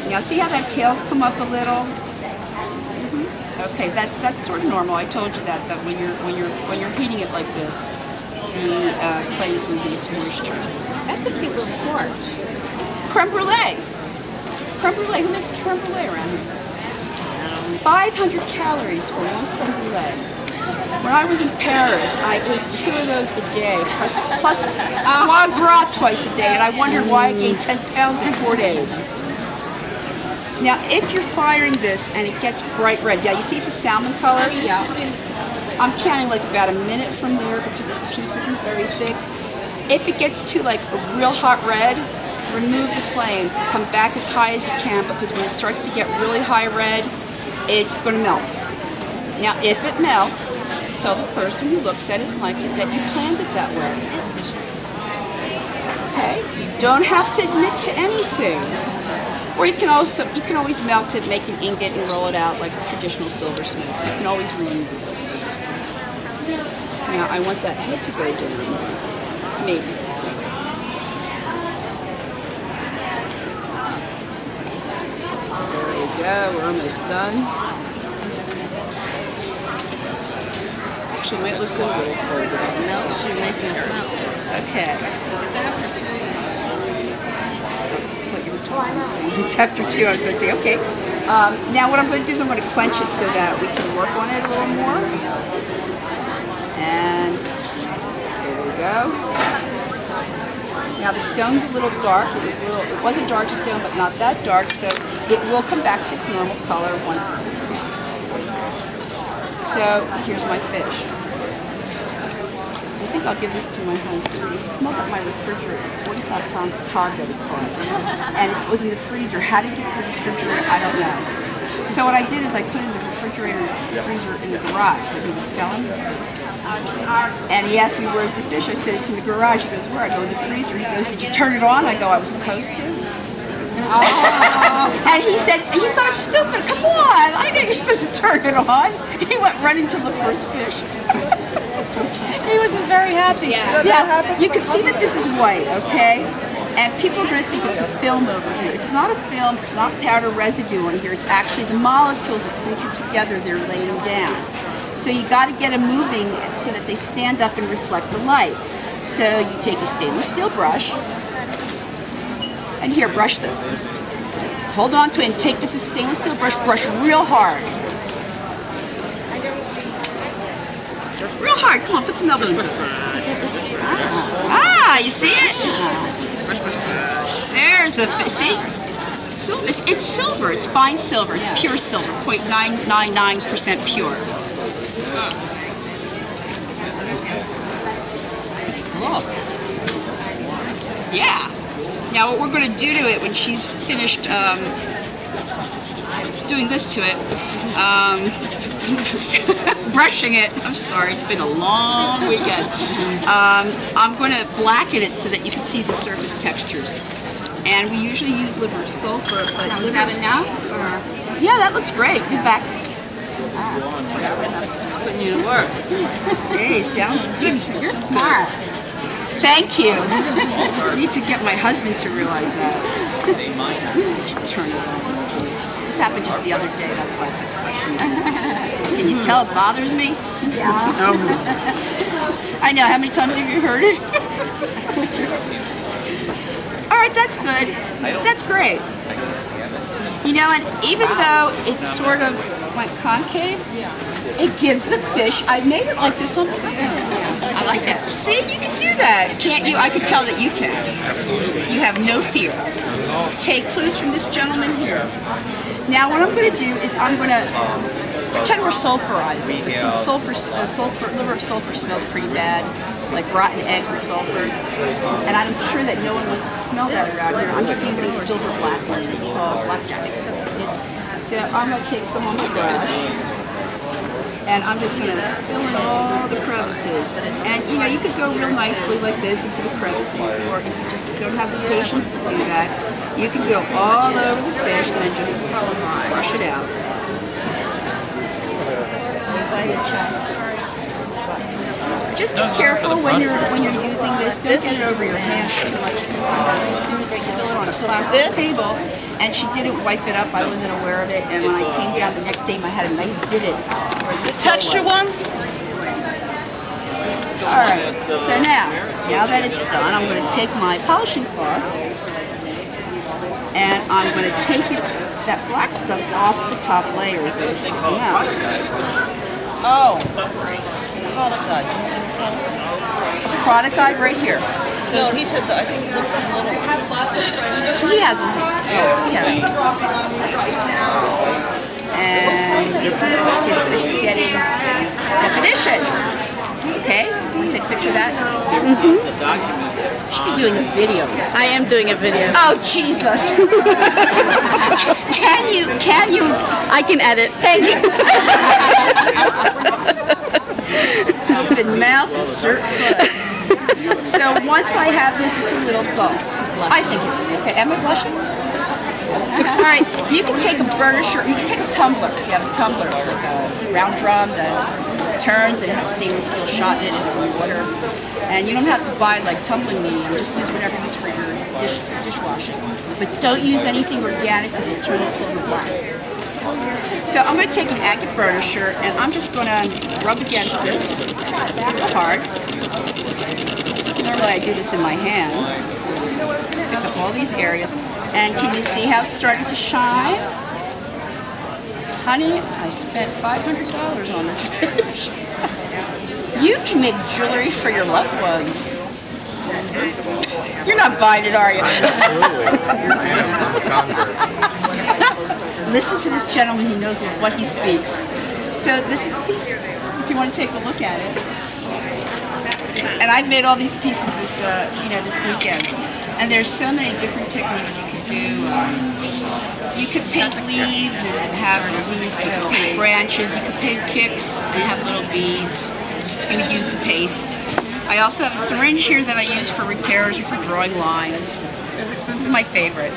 Now see how that tail's come up a little? Okay, that's sort of normal. I told you that. But when you're heating it like this, the clay is losing its moisture. That's a cute little torch. Creme brulee. Creme brulee. Who makes creme brulee around here? 500 calories for one creme brulee. When I was in Paris, I ate 2 of those a day, plus foie gras twice a day, and I wondered why I gained 10 pounds in 4 days. Now, if you're firing this and it gets bright red, yeah, you see it's a salmon color? Yeah. I'm counting like about a minute from there because this piece isn't very thick. If it gets to like a real hot red, remove the flame. Come back as high as you can because when it starts to get really high red, it's going to melt. Now, if it melts, tell the person who looks at it and likes it that you planned it that way. Okay? You don't have to admit to anything. Or you can always melt it, make an ingot, and roll it out like a traditional silversmith. You can always reuse this. Now I want that head to go down. Maybe. There we go. We're almost done. Actually, might look good a little further. No, she's making it melt. Okay. After 2, I was going to say, okay. Now what I'm going to do is I'm going to quench it so that we can work on it a little more. And there we go. Now the stone's a little dark. It was a dark stone, but not that dark, so it will come back to its normal color once it's done. So here's my fish. I think I'll give this to my husband. He smelled up my refrigerator, 45 pounds of cod that he caught. And it was in the freezer. How did it get to the refrigerator? I don't know. So what I did is I put it in the refrigerator, freezer in the garage where he was selling. And he asked me, where's the fish? I said, it's in the garage. He goes, where? I go, in the freezer. He goes, did you turn it on? I go, I was supposed to. Oh. And he said, you thought I'm stupid. Come on. I know you're supposed to turn it on. He went running to look for his fish. He wasn't very happy. Yeah, you can see that this is white, okay? And people are going to think it's a film over here. It's not a film, it's not powder residue on here. It's actually the molecules that clincher together, they're laying down. So you got to get them moving so that they stand up and reflect the light. So you take a stainless steel brush, and here, brush this. Hold on to it and take this stainless steel brush, brush real hard. Real hard. Come on, put some elbow into it. You see it? There's the fish. See? It's silver. It's fine silver. It's pure silver. 0.999% pure. Oh. Yeah. Now what we're going to do to it when she's finished doing this to it, brushing it. I'm sorry, it's been a long weekend. I'm going to blacken it so that you can see the surface textures. And we usually use liver sulfur, but is that enough? Yeah, that looks great. Good back. Putting you to work. Hey, sounds good. You're smart. Thank you. I need to get my husband to realize that. Turn it on. This happened just the other day, that's why it's a question. Can you tell it bothers me? Yeah. I know, how many times have you heard it? Alright, that's good. That's great. You know, and even though it's sort of like concave, it gives the fish, I made it like this on the I like that. See, you can do that. Can't you? I can tell that you can. You have no fear. Take clues from this gentleman here. Now what I'm going to do is I'm going to pretend we're sulfurizing. But since liver of sulfur smells pretty bad, like rotten eggs and sulfur, and I'm sure that no one would smell that around here. I'm just using silver blackwood. It's called blackjack. So I'm going to take some on my brush. And I'm just going to fill in all the crevices. And, you know, you could go real nicely like this into the crevices, or if you just don't have the patience to do that, you can go all over the fish and then just brush it out. Just be careful when you're using this. Don't get it over your hands too much, because I'm going to spill it on a plastic table. and she didn't wipe it up. I wasn't aware of it, and when I came down the next day, I had a nice divot. Texture one? Alright, so now that it's done, I'm going to take my polishing cloth, and I'm going to take that black stuff off the top layers that are sticking out. Oh, product guide. Product guide right here. No, he said that. I think he's looking for a little one. He hasn't. He hasn't. And this is what the fish is getting definition. Okay? Take a picture of that. You should be doing a video. I am doing a video. Oh, Jesus. Can you? I can edit. Thank you. Open mouth, insert foot. So once I have this, it's a little dull. I think it's okay. Am I blushing? All right. You can take a burnisher. You can take a tumbler. If you have a tumbler, like a round drum that turns and has stainless steel shot in it and some water. And you don't have to buy like tumbling medium. Just use whatever you use for your dishwashing. But don't use anything organic because it'll turn the silver black. So I'm going to take an agate burnisher and I'm just going to rub against it hard. Normally I do this in my hands. Pick up all these areas. And can you see how it's starting to shine? Honey, I spent $500 on this fish. You can make jewelry for your loved ones. You're not buying it, are you? Listen to this gentleman, he knows what he speaks. So this is a piece, if you want to take a look at it. And I've made all these pieces this weekend. And there's so many different techniques you can do. You could paint leaves and have paint branches. You could paint kicks and have little beads. You can use the paste. I also have a syringe here that I use for repairs or for drawing lines. This is my favorite.